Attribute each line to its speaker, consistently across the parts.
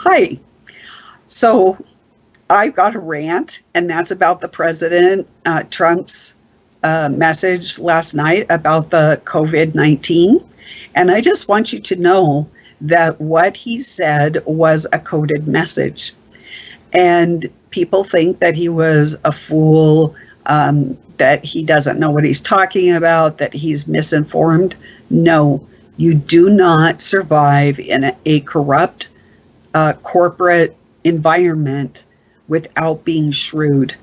Speaker 1: Hi. So I've got a rant, and that's about the President Trump's message last night about the COVID-19. And I just want you to know that what he said was a coded message. And people think that he was a fool, that he doesn't know what he's talking about, that he's misinformed. No, you do not survive in a corrupt corporate environment without being shrewd.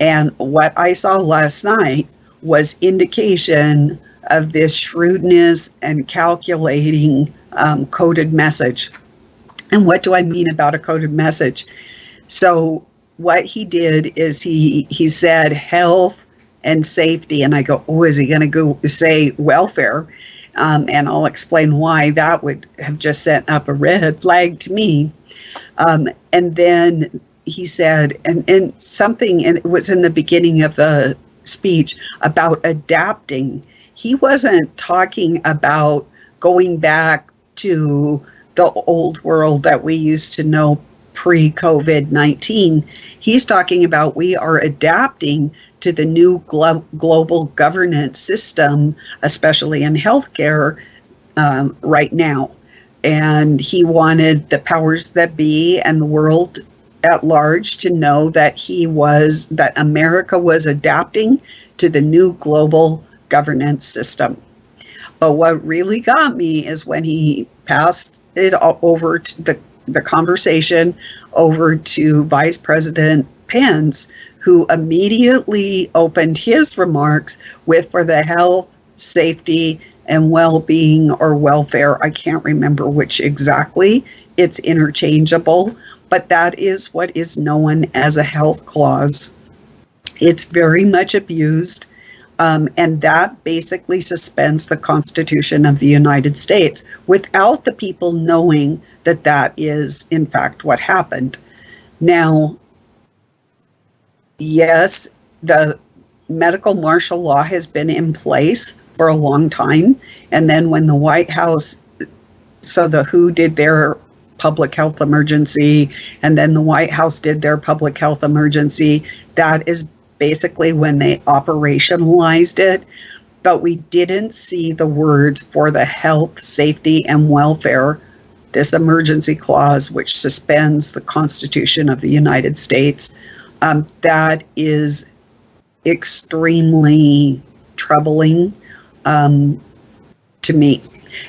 Speaker 1: And what I saw last night was indication of this shrewdness and calculating coded message. And what do I mean about a coded message? So what he did is he said health and safety, and I go, oh, is he going to go say welfare? And I'll explain why that would have just sent up a red flag to me. And then he said, and something, and it was in the beginning of the speech, about adapting. He wasn't talking about going back to the old world that we used to know pre-COVID-19. He's talking about we are adapting to the new global governance system, especially in healthcare right now. And he wanted the powers that be and the world at large to know that that America was adapting to the new global governance system. But what really got me is when he passed it over to the conversation over to Vice President Pence, who immediately opened his remarks with, for the health, safety, and well-being or welfare. I can't remember which exactly. It's interchangeable, but that is what is known as a health clause. It's very much abused, and that basically suspends the Constitution of the United States without the people knowing that that is, in fact, what happened. Now, yes, the medical martial law has been in place for a long time. And then when the White House, so the WHO did their public health emergency, and then the White House did their public health emergency, that is basically when they operationalized it. But we didn't see the words for the health, safety, and welfare, this emergency clause, which suspends the Constitution of the United States. That is extremely troubling to me.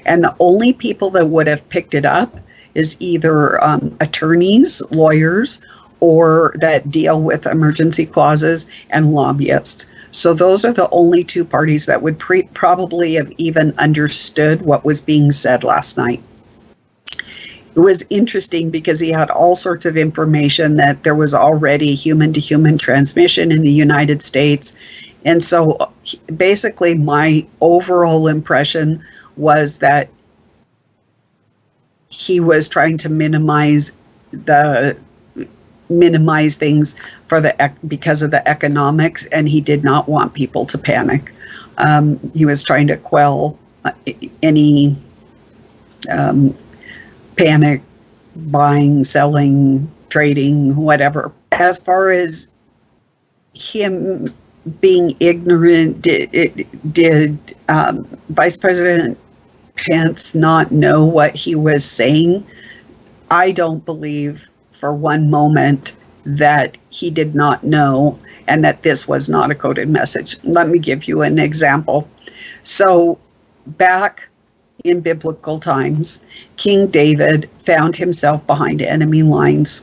Speaker 1: And the only people that would have picked it up is either attorneys, lawyers, or that deal with emergency clauses, and lobbyists. So those are the only two parties that would probably have even understood what was being said last night. It was interesting because he had all sorts of information that there was already human-to-human transmission in the United States. And so basically my overall impression was that he was trying to minimize things because of the economics, and he did not want people to panic. He was trying to quell any panic, buying, selling, trading, whatever. As far as him being ignorant, did Vice President Pence not know what he was saying? I don't believe for one moment that he did not know and that this was not a coded message. Let me give you an example. So back in biblical times, King David found himself behind enemy lines,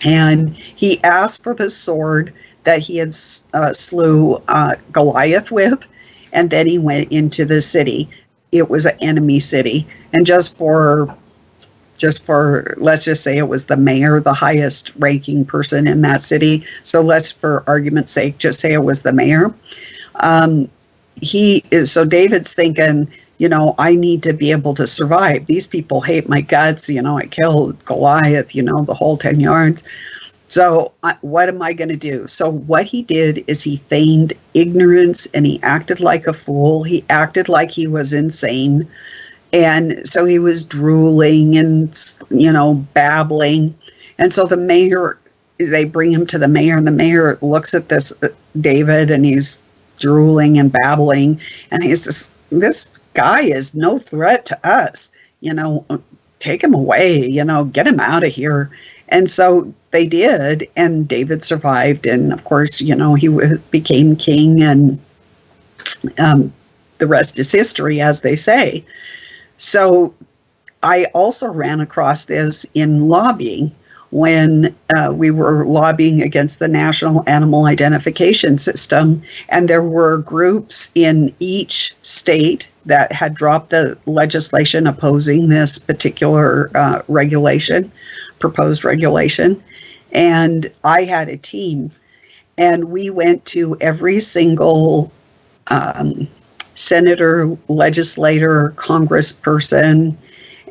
Speaker 1: and he asked for the sword that he had slew Goliath with, and then he went into the city. It was an enemy city, and just for let's just say it was the mayor, the highest ranking person in that city. So let's, for argument's sake, just say it was the mayor. So David's thinking, I need to be able to survive. These people hate my guts. I killed Goliath, the whole 10 yards. So what am I going to do? So what he did is he feigned ignorance, and he acted like a fool. He acted like he was insane. And so he was drooling and, babbling. And so the mayor, they bring him to the mayor, and the mayor looks at this David, and he's drooling and babbling. And he says, this guy is no threat to us, take him away, get him out of here. And so they did, and David survived. And of course, he became king, and the rest is history, as they say. So I also ran across this in lobbying when we were lobbying against the National Animal Identification System, and there were groups in each state that had dropped the legislation opposing this particular proposed regulation. And I had a team, and we went to every single senator, legislator, congressperson,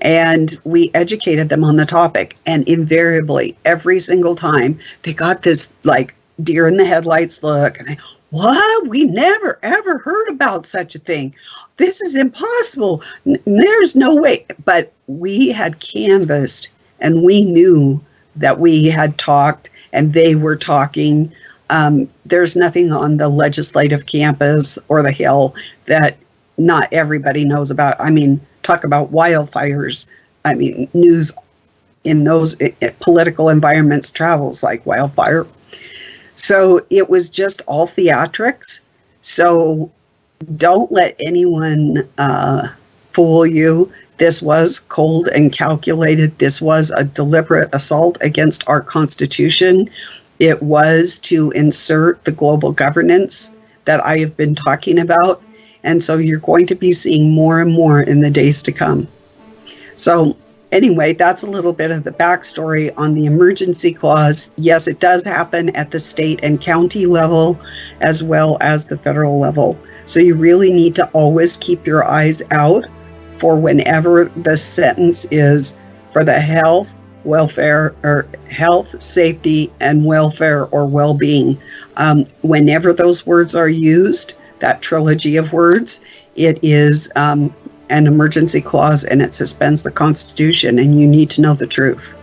Speaker 1: and we educated them on the topic. And invariably, every single time, they got this like deer in the headlights look, and they, what? We never ever heard about such a thing. This is impossible. There's no way. But we had canvassed, and we knew that we had talked, and they were talking. There's nothing on the legislative campus or the Hill that not everybody knows about. I mean, talk about wildfires. I mean, news in those political environments travels like wildfire. So it was just all theatrics. So don't let anyone fool you. This was cold and calculated. This was a deliberate assault against our Constitution. It was to insert the global governance that I have been talking about. And so you're going to be seeing more and more in the days to come. So anyway, that's a little bit of the backstory on the emergency clause. Yes, it does happen at the state and county level as well as the federal level. So you really need to always keep your eyes out for whenever the sentence is for the health, welfare, or health, safety, and welfare or well-being. Whenever those words are used, that trilogy of words, it is an emergency clause, and it suspends the Constitution, and you need to know the truth.